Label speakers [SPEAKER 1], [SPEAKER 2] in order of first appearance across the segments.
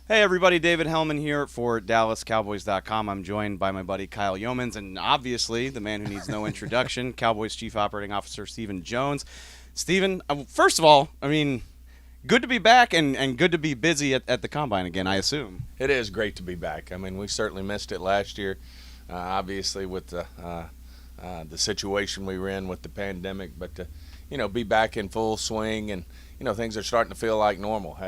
[SPEAKER 1] Hey everybody, David Helman here for DallasCowboys.com. I'm joined by my buddy Kyle Youmans, and obviously the man who needs no introduction, Cowboys Chief Operating Officer Stephen Jones. Stephen, first of all, good to be back and good to be busy at the Combine again, I assume.
[SPEAKER 2] It is great to be back. We certainly missed it last year, obviously with the situation we were in with the pandemic. But to, be back in full swing and things are starting to feel like normal.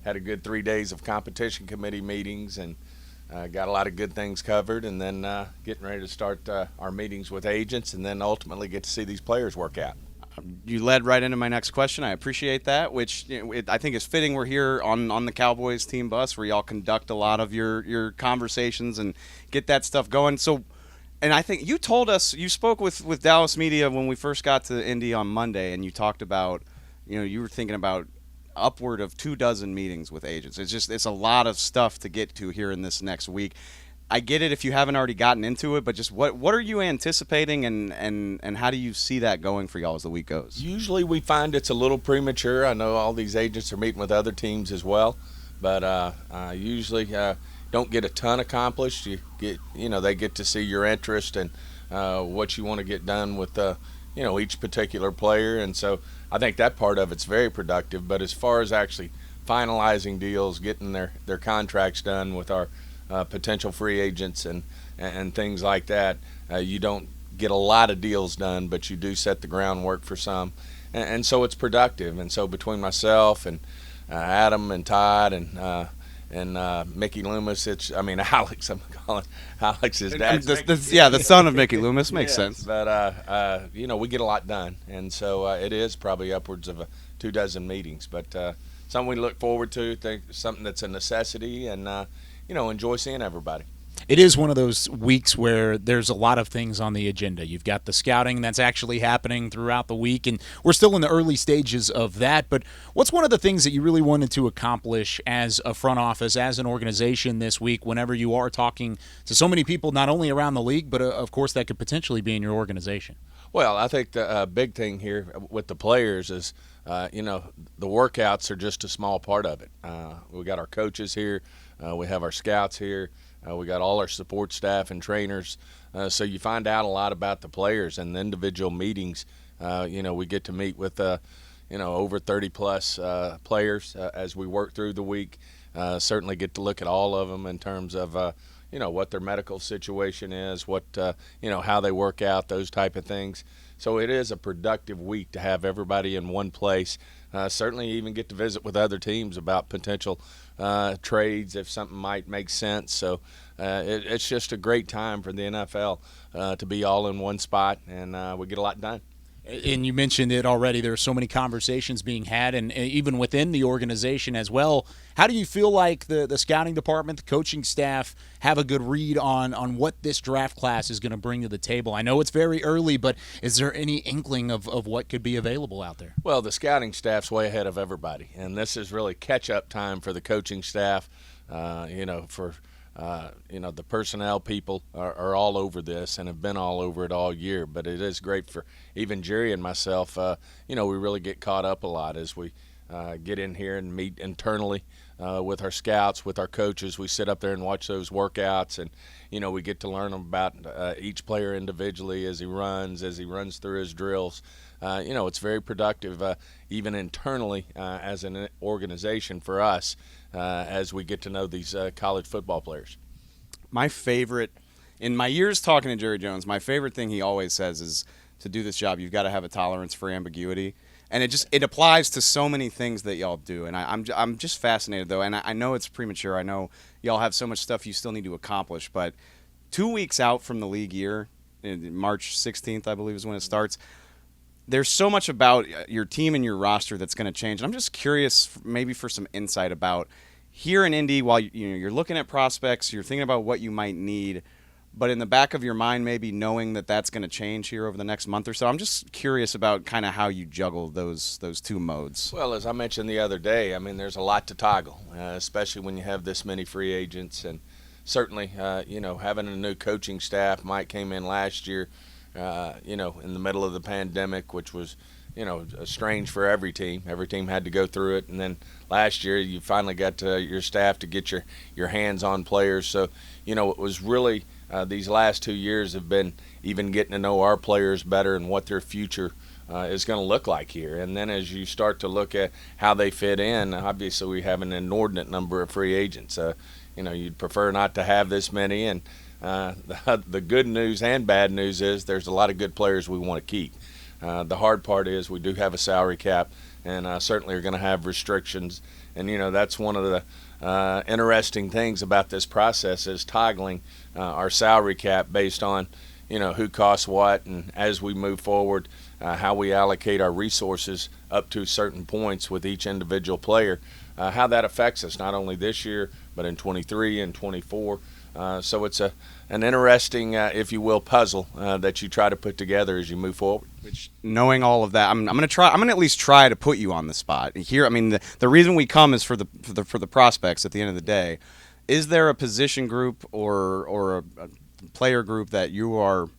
[SPEAKER 2] Had a good 3 days of competition committee meetings and got a lot of good things covered, and then getting ready to start our meetings with agents, and then ultimately get to see these players work out.
[SPEAKER 1] You led right into my next question. I appreciate that, which I think is fitting. We're here on the Cowboys team bus where y'all conduct a lot of your conversations and get that stuff going. So, and I think you told us, you spoke with Dallas media when we first got to Indy on Monday, and you talked about, you were thinking about upward of 24 meetings with agents. It's a lot of stuff to get to here in this next week. I get it if you haven't already gotten into it, but just what are you anticipating and how do you see that going for y'all as the week goes?
[SPEAKER 2] Usually we find it's a little premature. I know all these agents are meeting with other teams as well, but usually don't get a ton accomplished. They get to see your interest and what you want to get done with each particular player, and so I think that part of it's very productive. But as far as actually finalizing deals, getting their contracts done with our potential free agents and things like that, you don't get a lot of deals done, but you do set the groundwork for some, and so it's productive. And so between myself and Adam and Todd and Mickey Loomis, Alex. I'm calling Alex his dad.
[SPEAKER 1] The son of Mickey Loomis makes sense.
[SPEAKER 2] But we get a lot done, and so it is probably upwards of 24 meetings. But something we look forward to. Think something that's a necessity, and enjoy seeing everybody.
[SPEAKER 3] It is one of those weeks where there's a lot of things on the agenda. You've got the scouting that's actually happening throughout the week, and we're still in the early stages of that. But what's one of the things that you really wanted to accomplish as a front office, as an organization this week, whenever you are talking to so many people, not only around the league, but of course that could potentially be in your organization?
[SPEAKER 2] Well, I think the big thing here with the players is, the workouts are just a small part of it. We got our coaches here. We have our scouts here. We got all our support staff and trainers. So you find out a lot about the players and the individual meetings. We get to meet with, over 30-plus players as we work through the week. Certainly get to look at all of them in terms of, what their medical situation is, how they work out, those type of things. So it is a productive week to have everybody in one place. Certainly even get to visit with other teams about potential trades if something might make sense. So it's just a great time for the NFL to be all in one spot, and we get a lot done.
[SPEAKER 3] And you mentioned it already. There are so many conversations being had, and even within the organization as well. How do you feel like the scouting department, the coaching staff, have a good read on what this draft class is going to bring to the table? I know it's very early, but is there any inkling of what could be available out there?
[SPEAKER 2] Well, the scouting staff's way ahead of everybody, and this is really catch-up time for the coaching staff, the personnel people are all over this and have been all over it all year. But it is great for even Jerry and myself. We really get caught up a lot as we get in here and meet internally with our scouts, with our coaches. We sit up there and watch those workouts, and we get to learn about each player individually as he runs through his drills. It's very productive, even internally as an organization for us, as we get to know these college football players.
[SPEAKER 1] My favorite, in my years talking to Jerry Jones, my favorite thing he always says is, to do this job, you've got to have a tolerance for ambiguity. And it applies to so many things that y'all do. And I'm just fascinated, though. And I know it's premature. I know y'all have so much stuff you still need to accomplish. But 2 weeks out from the league year, March 16th, I believe, is when it starts, there's so much about your team and your roster that's going to change. And I'm just curious, maybe for some insight about here in Indy, while you're looking at prospects, you're thinking about what you might need, but in the back of your mind, maybe knowing that that's going to change here over the next month or so. I'm just curious about kind of how you juggle those two modes.
[SPEAKER 2] Well, as I mentioned the other day, there's a lot to toggle, especially when you have this many free agents. And certainly, having a new coaching staff. Mike came in last year, in the middle of the pandemic, which was, strange for every team. Every team had to go through it, and then last year you finally got your staff to get your hands on players. So, it was really these last 2 years have been even getting to know our players better and what their future is going to look like here. And then as you start to look at how they fit in, obviously we have an inordinate number of free agents. You'd prefer not to have this many, and the good news and bad news is there's a lot of good players we want to keep. The hard part is we do have a salary cap, and certainly are going to have restrictions. And, that's one of the interesting things about this process is toggling our salary cap based on, who costs what, and as we move forward, how we allocate our resources up to certain points with each individual player, how that affects us not only this year but in 23 and 24. So it's an interesting, if you will, puzzle that you try to put together as you move forward.
[SPEAKER 1] Which, knowing all of that, I'm going to at least try to put you on the spot here. I mean, the reason we come is for the prospects. At the end of the day, is there a position group or a player group that you are,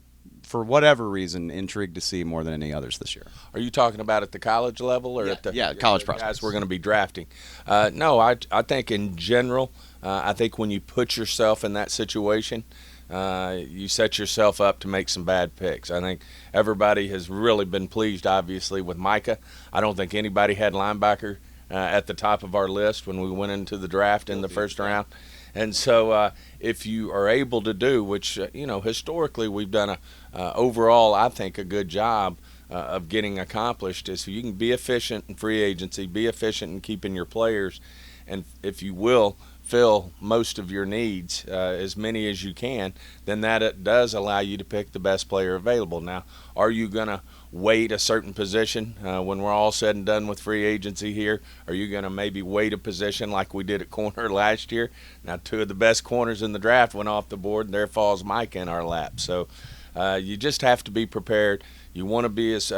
[SPEAKER 1] for whatever reason, intrigued to see more than any others this year?
[SPEAKER 2] Are you talking about at the college level or at the
[SPEAKER 1] college prospects
[SPEAKER 2] guys we're going to be drafting? No, I think in general, I think when you put yourself in that situation, you set yourself up to make some bad picks. I think everybody has really been pleased, obviously, with Micah. I don't think anybody had linebacker at the top of our list when we went into the draft in the first round. And so if you are able to do, which, historically we've done overall, I think, a good job of getting accomplished, is you can be efficient in free agency, be efficient in keeping your players, and if you will, fill most of your needs, as many as you can, then that it does allow you to pick the best player available. Now, are you going to wait a certain position when we're all said and done with free agency here? Are you going to maybe wait a position like we did at corner last year? Now, 2 of the best corners in the draft went off the board, and there falls Mike in our lap. So you just have to be prepared. You want to be as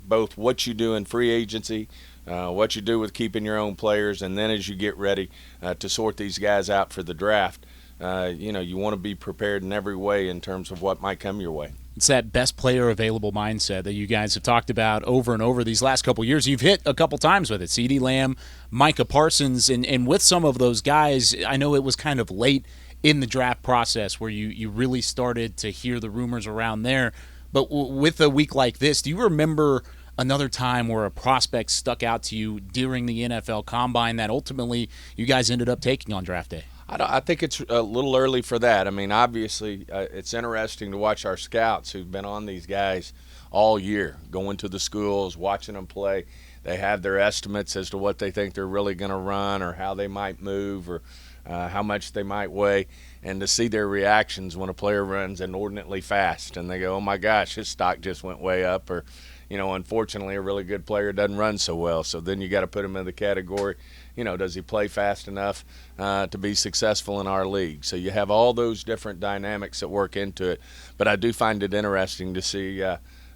[SPEAKER 2] both what you do in free agency, what you do with keeping your own players, and then as you get ready to sort these guys out for the draft, you want to be prepared in every way in terms of what might come your way.
[SPEAKER 3] It's that best player available mindset that you guys have talked about over and over these last couple of years. You've hit a couple times with it. CeeDee Lamb, Micah Parsons, and with some of those guys, I know it was kind of late in the draft process where you really started to hear the rumors around there. But with a week like this, do you remember another time where a prospect stuck out to you during the NFL Combine that ultimately you guys ended up taking on draft day?
[SPEAKER 2] I think it's a little early for that. I mean, obviously, it's interesting to watch our scouts who've been on these guys all year, going to the schools, watching them play. They have their estimates as to what they think they're really going to run or how they might move or how much they might weigh, and to see their reactions when a player runs inordinately fast and they go, oh, my gosh, his stock just went way up, or unfortunately, a really good player doesn't run so well. So then you got to put him in the category, does he play fast enough to be successful in our league? So you have all those different dynamics that work into it. But I do find it interesting to see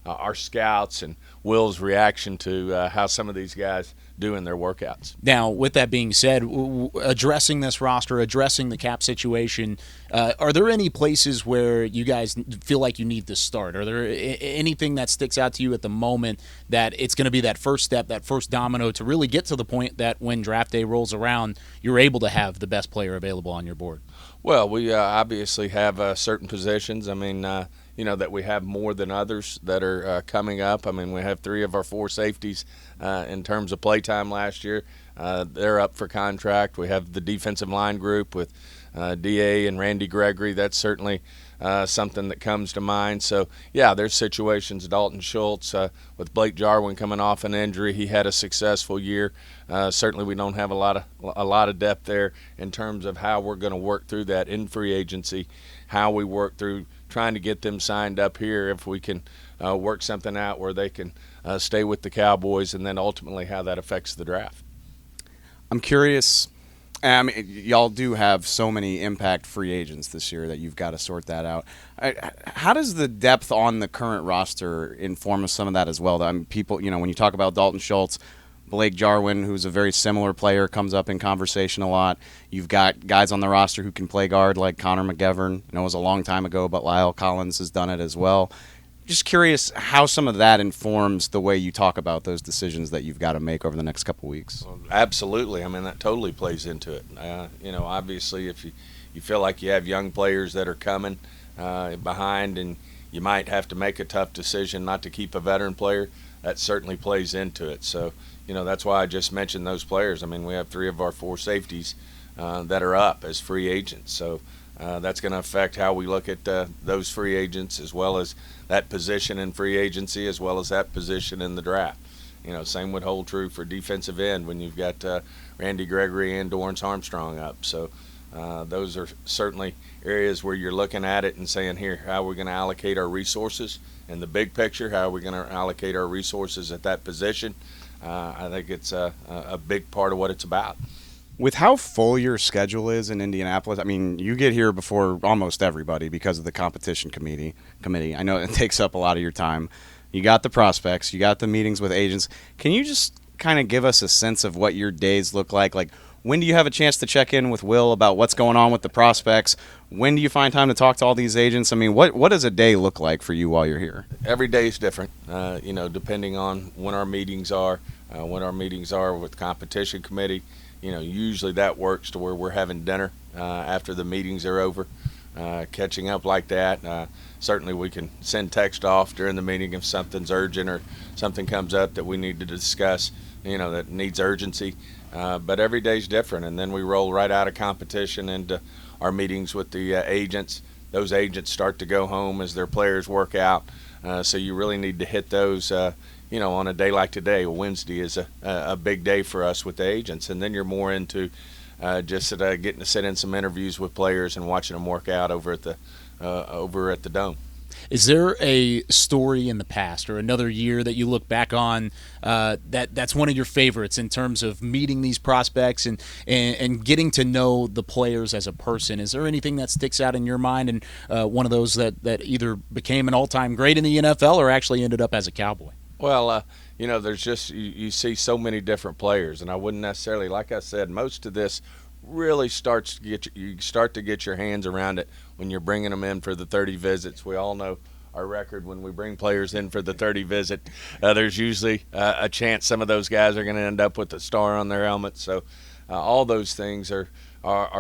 [SPEAKER 2] our scouts and Will's reaction to how some of these guys do in their workouts.
[SPEAKER 3] Now, with that being said, addressing this roster, addressing the cap situation, are there any places where you guys feel like you need to start? Are there anything that sticks out to you at the moment that it's going to be that first step, that first domino to really get to the point that when draft day rolls around, you're able to have the best player available on your board?
[SPEAKER 2] Well, we obviously have certain positions. I mean, that we have more than others that are coming up. I mean, we have 3 of our 4 safeties in terms of play time last year. They're up for contract. We have the defensive line group with D.A. and Randy Gregory. That's certainly something that comes to mind. So, yeah, there's situations. Dalton Schultz with Blake Jarwin coming off an injury. He had a successful year. Certainly we don't have a lot of depth there in terms of how we're going to work through that in free agency, how we work through trying to get them signed up here if we can work something out where they can stay with the Cowboys, and then ultimately how that affects the draft.
[SPEAKER 1] I'm curious. I mean, y'all do have so many impact free agents this year that you've got to sort that out. How does the depth on the current roster inform some of that as well? I mean, people, when you talk about Dalton Schultz, Blake Jarwin, who's a very similar player, comes up in conversation a lot. You've got guys on the roster who can play guard like Connor McGovern. I know it was a long time ago, but Lyle Collins has done it as well. just curious how some of that informs the way you talk about those decisions that you've got to make over the next couple weeks.
[SPEAKER 2] Well, absolutely. I mean, that totally plays into it. Obviously, if you feel like you have young players that are coming behind and you might have to make a tough decision not to keep a veteran player, that certainly plays into it. So, that's why I just mentioned those players. I mean, we have 3 of our 4 safeties that are up as free agents. So that's going to affect how we look at those free agents, as well as that position in free agency, as well as that position in the draft. Same would hold true for defensive end when you've got Randy Gregory and Dorrance Armstrong up. So those are certainly areas where you're looking at it and saying, here, how are we going to allocate our resources in the big picture? How are we going to allocate our resources at that position? I think it's a big part of what it's about.
[SPEAKER 1] With how full your schedule is in Indianapolis, I mean, you get here before almost everybody because of the competition committee. I know it takes up a lot of your time. You got the prospects, you got the meetings with agents. Can you just kind of give us a sense of what your days look like? Like, when do you have a chance to check in with Will about what's going on with the prospects? When do you find time to talk to all these agents? I mean, what does a day look like for you while you're here?
[SPEAKER 2] Every day is different, depending on when our meetings are with competition committee. Usually that works to where we're having dinner after the meetings are over, catching up like that. Certainly we can send text off during the meeting if something's urgent or something comes up that we need to discuss, that needs urgency. But every day's different, and then we roll right out of competition into our meetings with the agents. Those agents start to go home as their players work out, so you really need to hit those on a day like today. Wednesday is a big day for us with the agents, and then you're more into just getting to sit in some interviews with players and watching them work out over at the Dome.
[SPEAKER 3] Is there a story in the past or another year that you look back on that's one of your favorites in terms of meeting these prospects and getting to know the players as a person? Is there anything that sticks out in your mind, and one of those that either became an all-time great in the NFL or actually ended up as a Cowboy?
[SPEAKER 2] Well, there's just you see so many different players, and I wouldn't necessarily, like I said, most of this really starts to you start to get your hands around it when you're bringing them in for the 30 visits. We all know our record when we bring players in for the 30 visit. There's usually a chance some of those guys are going to end up with a star on their helmet. So all those things are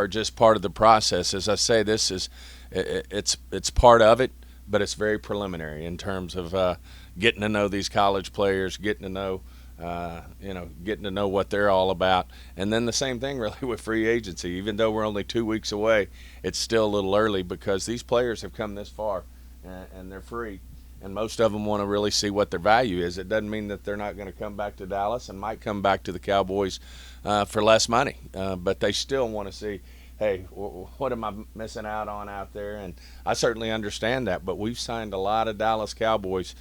[SPEAKER 2] just part of the process. As I say, this is it's part of it, but it's very preliminary in terms of getting to know these college players, getting to know what they're all about. And then the same thing really with free agency. Even though we're only 2 weeks away, it's still a little early because these players have come this far and they're free. And most of them want to really see what their value is. It doesn't mean that they're not going to come back to Dallas and might come back to the Cowboys for less money. But they still want to see, hey, what am I missing out on out there? And I certainly understand that. But we've signed a lot of Dallas Cowboys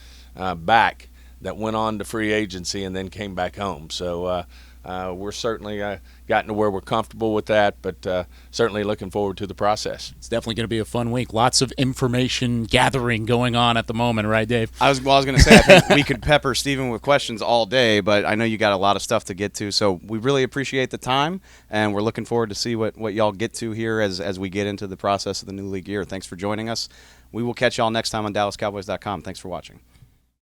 [SPEAKER 2] back that went on to free agency and then came back home. So we're certainly gotten to where we're comfortable with that, but certainly looking forward to the process.
[SPEAKER 3] It's definitely going to be a fun week. Lots of information gathering going on at the moment, right, Dave?
[SPEAKER 1] I was going to say, I think we could pepper Steven with questions all day, but I know you got a lot of stuff to get to, so we really appreciate the time, and we're looking forward to see what y'all get to here as we get into the process of the new league year. Thanks for joining us. We will catch y'all next time on DallasCowboys.com. Thanks for watching.